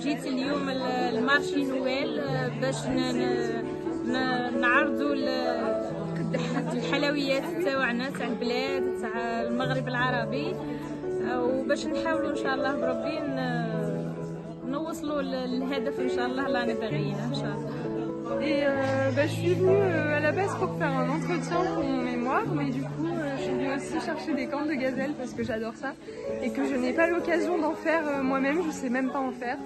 جيت اليوم المارشي نويل باش نعرضوا الحلويات تاعنا تاع البلاد تاع المغرب العربي، وباش نحاولوا ان شاء الله بربي نوصلوا للهدف ان شاء الله اللي باغيينه ان شاء الله. Et je suis venue à la base pour faire un entretien pour mon mémoire, mais du coup je suis venue aussi chercher des cornes de gazelle parce que j'adore ça et que je n'ai pas l'occasion d'en faire moi-même, je sais même pas en faire.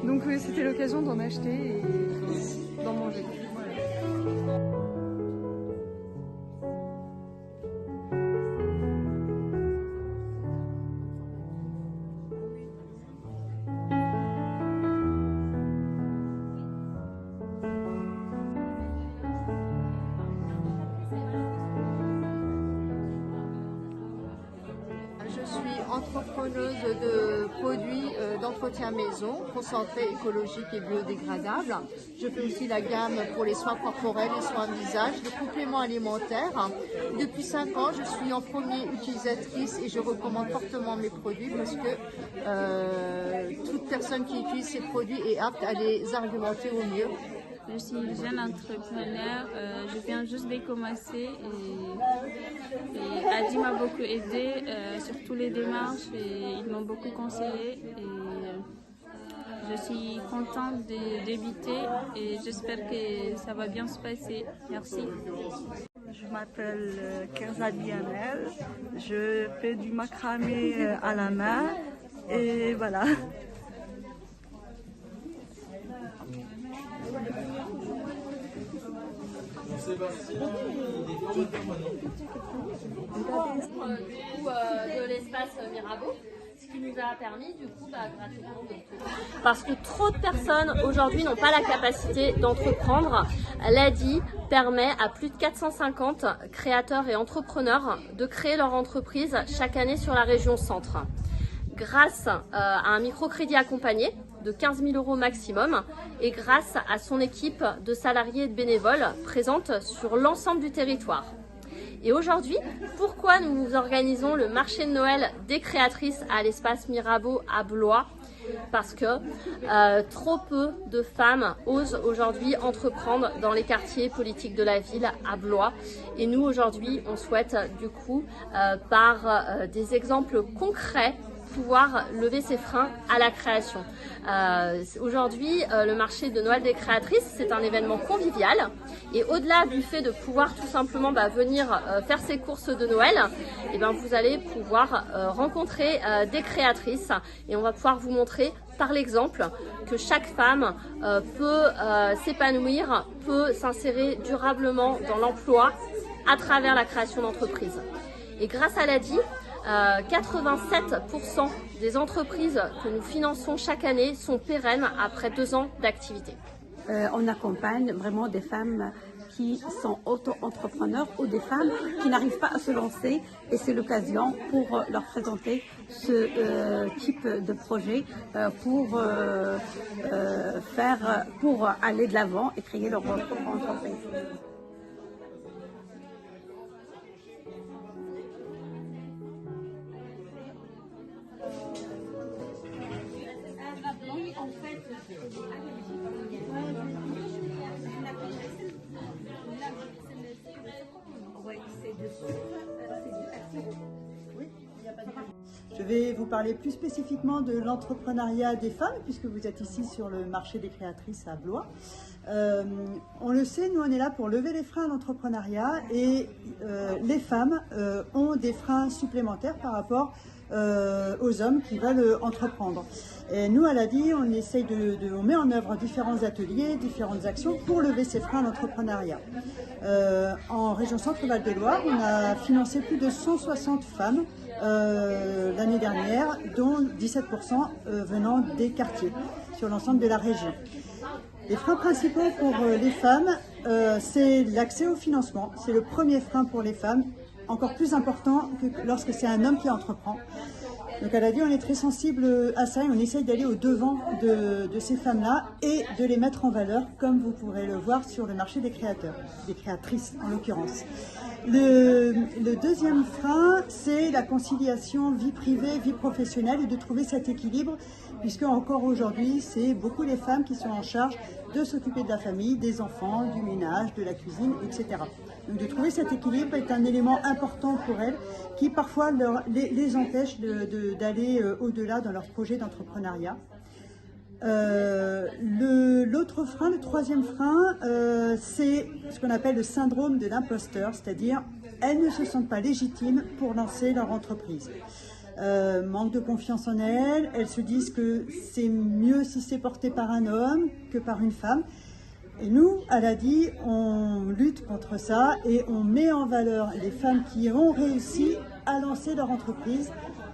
Donc c'était l'occasion d'en acheter et d'en manger. Je suis entrepreneuse de produits d'entretien maison, concentrés, écologiques et biodégradables. Je fais aussi la gamme pour les soins corporels, les soins de visage, les compléments alimentaires. Depuis 5 ans, je suis en première utilisatrice et je recommande fortement mes produits parce que toute personne qui utilise ces produits est apte à les argumenter au mieux. Je suis jeune entrepreneur, je viens juste de commencer et Adi m'a beaucoup aidé sur toutes les démarches et ils m'ont beaucoup conseillé et je suis contente de débuter et j'espère que ça va bien se passer. Merci. Je m'appelle Kerza Biamel, je fais du macramé à la main et voilà. De l'espace Mirabeau, ce qui nous a permis du coup gratuitement parce que trop de personnes aujourd'hui n'ont pas la capacité d'entreprendre. L'ADI permet à plus de 450 créateurs et entrepreneurs de créer leur entreprise chaque année sur la région centre. Grâce à un microcrédit accompagné de 15 000 € maximum et grâce à son équipe de salariés et de bénévoles présente sur l'ensemble du territoire. Et aujourd'hui, pourquoi nous organisons le marché de Noël des créatrices à l'espace Mirabeau à Blois? Parce que trop peu de femmes osent aujourd'hui entreprendre dans les quartiers politiques de la ville à Blois. Et nous aujourd'hui, on souhaite du coup par des exemples concrets pouvoir lever ses freins à la création. Aujourd'hui, le marché de Noël des créatrices, c'est un événement convivial et au-delà du fait de pouvoir tout simplement venir faire ses courses de Noël, et vous allez pouvoir rencontrer des créatrices et on va pouvoir vous montrer par l'exemple que chaque femme peut s'épanouir, peut s'insérer durablement dans l'emploi à travers la création d'entreprises. Et grâce à l'ADI, 87% des entreprises que nous finançons chaque année sont pérennes après 2 ans d'activité. On accompagne vraiment des femmes qui sont auto-entrepreneurs ou des femmes qui n'arrivent pas à se lancer et c'est l'occasion pour leur présenter ce type de projet pour aller de l'avant et créer leur propre entreprise. Je vais vous parler plus spécifiquement de l'entrepreneuriat des femmes, puisque vous êtes ici sur le marché des créatrices à Blois. On le sait, nous on est là pour lever les freins à l'entrepreneuriat et les femmes ont des freins supplémentaires par rapport aux hommes qui veulent entreprendre. Et nous à l'ADI, on essaye on met en œuvre différents ateliers, différentes actions pour lever ces freins à l'entrepreneuriat. En région Centre-Val de Loire, on a financé plus de 160 femmes l'année dernière, dont 17% venant des quartiers sur l'ensemble de la région. Les freins principaux pour les femmes, c'est l'accès au financement. C'est le premier frein pour les femmes, encore plus important que lorsque c'est un homme qui entreprend. Donc à l'ADI, on est très sensible à ça et on essaye d'aller au devant de ces femmes-là et de les mettre en valeur, comme vous pourrez le voir sur le marché des créateurs, des créatrices en l'occurrence. Le deuxième frein, c'est la conciliation vie privée, vie professionnelle et de trouver cet équilibre, puisque encore aujourd'hui, c'est beaucoup les femmes qui sont en charge de s'occuper de la famille, des enfants, du ménage, de la cuisine, etc. Donc de trouver cet équilibre est un élément important pour elles qui parfois les empêche d'aller au-delà dans leur projet d'entrepreneuriat. L'autre frein, le troisième frein, c'est ce qu'on appelle le syndrome de l'imposteur, c'est-à-dire elles ne se sentent pas légitimes pour lancer leur entreprise. Manque de confiance en elles se disent que c'est mieux si c'est porté par un homme que par une femme. Et nous, à l'ADI, on lutte contre ça et on met en valeur les femmes qui ont réussi à lancer leur entreprise.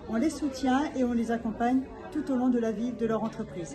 On les soutient et on les accompagne tout au long de la vie de leur entreprise.